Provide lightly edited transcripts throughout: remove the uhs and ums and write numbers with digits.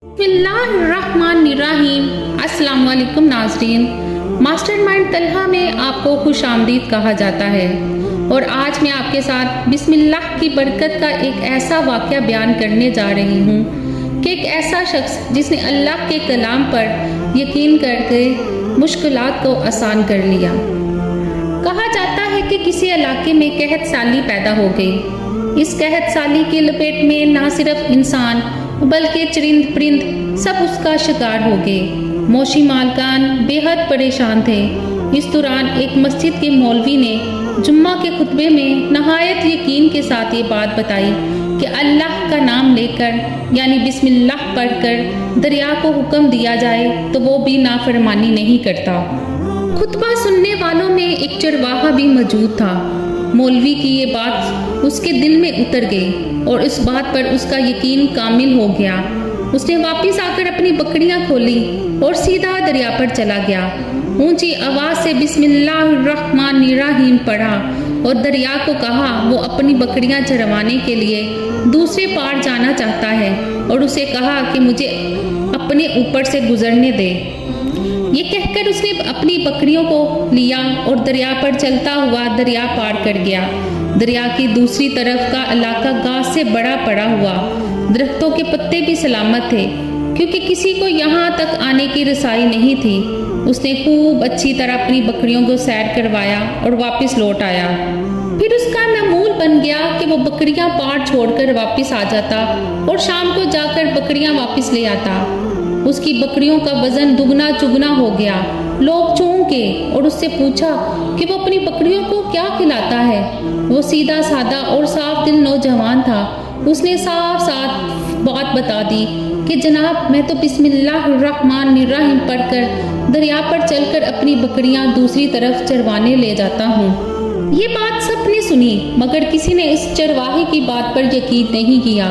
बिस्मिल्लाहिर्रहमानिर्रहीम। अस्सलाम वालेकुम नाज़रीन। मास्टरमाइंड तलहा में आपको खुश आमदीद कहा जाता है और आज मैं आपके साथ बिस्मिल्लाह की बरकत का एक ऐसा वाक़या बयान करने जा रही हूँ कि एक ऐसा शख्स जिसने अल्लाह के कलाम पर यकीन करके मुश्किलात को आसान कर लिया। कहा जाता है कि किसी इलाके में कहत साली पैदा हो गई। इस कहत साली की लपेट में ना सिर्फ इंसान बल्कि चरिंद परिंद सब उसका शिकार हो गए। मोशी मालकान बेहद परेशान थे। इस दौरान एक मस्जिद के मौलवी ने जुम्मा के खुतबे में नहायत यकीन के साथ ये बात बताई कि अल्लाह का नाम लेकर यानी बिस्मिल्लाह पढ़कर दरिया को हुक्म दिया जाए तो वो भी नाफरमानी नहीं करता। खुतबा सुनने वालों में एक चरवाहा भी मौजूद था। मौलवी की ये बात उसके दिल में उतर गई और इस बात पर उसका यकीन कामिल हो गया। उसने वापस आकर अपनी बकरियां खोली और सीधा दरिया पर चला गया। ऊंची आवाज से बिस्मिल्लाहिर्रहमानिर्रहीम पढ़ा और दरिया को कहा वो अपनी बकरियां चरवाने के लिए दूसरे पार जाना चाहता है और उसे कहा कि मुझे अपने ऊपर से गुजरने दे। ये कहकर उसने अपनी बकरियों को लिया और दरिया पर चलता हुआ दरिया पार कर गया। दरिया की दूसरी तरफ का इलाका घास से बड़ा पड़ा हुआ, दरख्तों के पत्ते भी सलामत थे क्योंकि किसी को यहाँ तक आने की रसाई नहीं थी। उसने खूब अच्छी तरह अपनी बकरियों को सैर करवाया और वापस लौट आया। फिर उसका मामूल बन गया कि वो बकरियां पार छोड़कर वापस आ जाता और शाम को जाकर बकरियां वापस ले आता। उसकी बकरियों का वजन दुगना चुगना हो गया। लोग चौंके और उससे पूछा कि वो अपनी बकरियों को क्या खिलाता है। वो सीधा साधा और साफ दिल नौजवान था। उसने साफ साफ बात बता दी कि जनाब मैं तो बिस्मिल्लाहिर्रहमानिर्रहीम पढ़कर दरिया पर चलकर अपनी बकरियां दूसरी तरफ चरवाने ले जाता हूँ। ये बात सबने सुनी मगर किसी ने इस चरवाहे की बात पर यकीन नहीं किया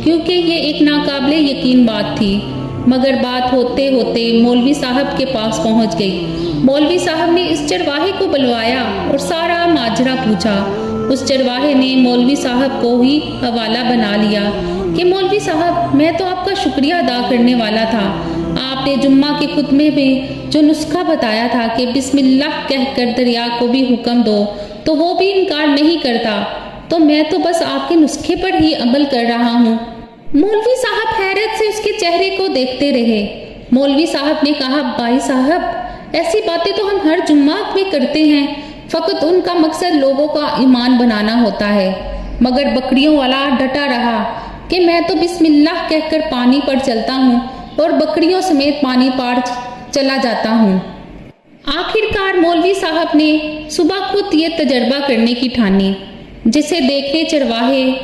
क्योंकि ये एक नाकाबिले यकीन बात थी। मगर बात होते होते मौलवी साहब के पास पहुंच गई। मौलवी साहब ने इस चरवाहे को बुलवाया और सारा माजरा पूछा। उस चरवाहे ने मौलवी साहब को ही हवाला बना लिया कि मौलवी साहब मैं तो आपका शुक्रिया अदा करने वाला था। आपने जुम्मा के खुतबे में जो नुस्खा बताया था कि बिस्मिल्लाह कहकर दरिया को भी हुक्म दो तो वो भी इनकार नहीं करता, तो मैं तो बस आपके नुस्खे पर ही अमल कर रहा हूँ। मौलवी साहब हैरत से उसके चेहरे को देखते रहे। मौलवी साहब ने कहा भाई साहब ऐसी बातें तो हम हर जुम्मा में करते हैं, फकत उनका मकसद लोगों का ईमान बनाना होता है। मगर बकरियों वाला डटा रहा कि मैं तो बिस्मिल्लाह कहकर पानी पर चलता हूँ और बकरियों समेत पानी पार चला जाता हूँ। आखिरकार मौलवी साहब ने सुबह खुद ये तजर्बा करने की ठानी, जिसे देखने चरवाहे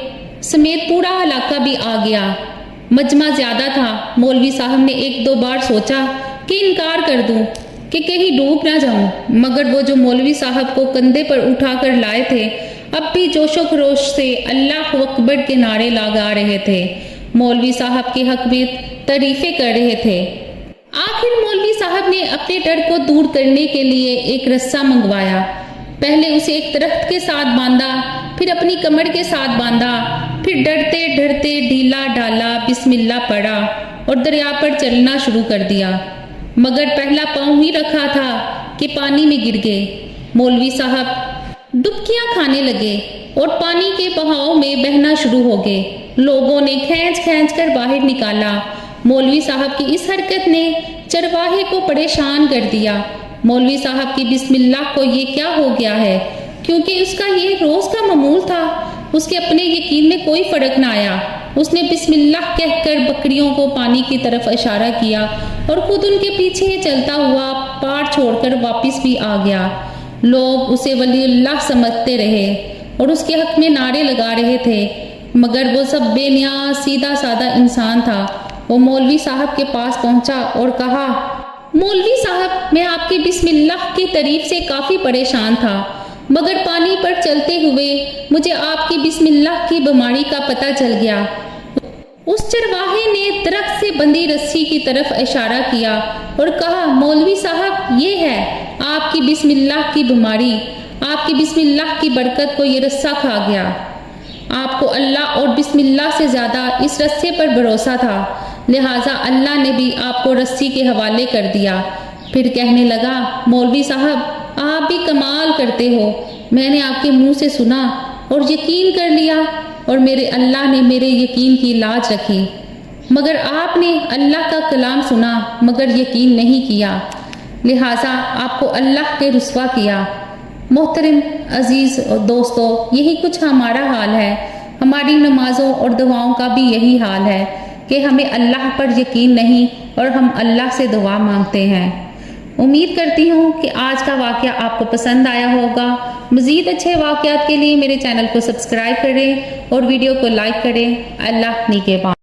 समेत पूरा इलाका भी आ गया। मजमा ज्यादा था। मौलवी साहब ने एक दो बार सोचा कि इनकार कर दूं कि कहीं डूब ना जाऊं, मगर वो जो मौलवी साहब को कंधे पर उठाकर लाए थे अब भी जोशो खरोश से अल्लाह अकबर के नारे लगा रहे थे। मौलवी साहब के हक में तारीफें कर रहे थे। आखिर मौलवी साहब ने अपने डर को दूर करने के लिए एक रस्सा मंगवाया। पहले उसे एक दरख्त के साथ बांधा, फिर अपनी कमर के साथ बांधा, फिर डरते डरते ढीला डाला बिस्मिल्लाह पढ़ा और दरिया पर चलना शुरू कर दिया। मगर पहला पांव ही रखा था कि पानी में गिर गए। मौलवी साहब डुबकियां खाने लगे और पानी के बहाव में बहना शुरू हो गए। लोगों ने खींच खींच कर बाहर निकाला। मौलवी साहब की इस हरकत ने चरवाहे को परेशान कर दिया। मौलवी साहब की बिस्मिल्लाह को ये क्या हो गया है, क्योंकि उसका ये रोज का मामूल था। उसके अपने यकीन में कोई फर्क ना आया। उसने बिस्मिल्लाह कहकर बकरियों को पानी की तरफ इशारा किया और खुद उनके पीछे चलता हुआ पार छोड़कर वापस भी आ गया। लोग उसे वलीउल्लाह समझते रहे और उसके हक में नारे लगा रहे थे, मगर वो सब बेनियाज सीधा साधा इंसान था। वो मौलवी साहब के पास पहुंचा और कहा मौलवी साहब मैं आपकी बिस्मिल्लाह की तारीफ से काफी परेशान था, मगर पानी पर चलते हुए मुझे आपकी बिस्मिल्लाह की बीमारी का पता चल गया। उस चरवाहे ने दरख्त से बंधी रस्सी की तरफ इशारा किया और कहा मौलवी साहब ये है आपकी बिस्मिल्लाह की बीमारी। आपकी बिस्मिल्लाह की बरकत को ये रस्सा खा गया। आपको अल्लाह और बिस्मिल्लाह से ज्यादा इस रस्से पर भरोसा था। لہٰذا اللہ نے بھی آپ کو رسی کے حوالے کر دیا۔ پھر کہنے لگا، مولوی صاحب آپ بھی کمال کرتے ہو، میں نے آپ کے منہ سے سنا اور یقین کر لیا، اور میرے اللہ نے میرے یقین کی لاج رکھی، مگر آپ نے اللہ کا کلام سنا مگر یقین نہیں کیا، لہٰذا آپ کو اللہ نے رسوا کیا۔ محترم عزیز اور دوستو، یہی کچھ ہمارا حال ہے، ہماری نمازوں اور دعاؤں کا بھی یہی حال ہے کہ ہمیں اللہ پر یقین نہیں اور ہم اللہ سے دعا مانگتے ہیں۔ امید کرتی ہوں کہ آج کا واقعہ آپ کو پسند آیا ہوگا۔ مزید اچھے واقعات کے لیے میرے چینل کو سبسکرائب کریں اور ویڈیو کو لائک کریں۔ اللہ نگہبان۔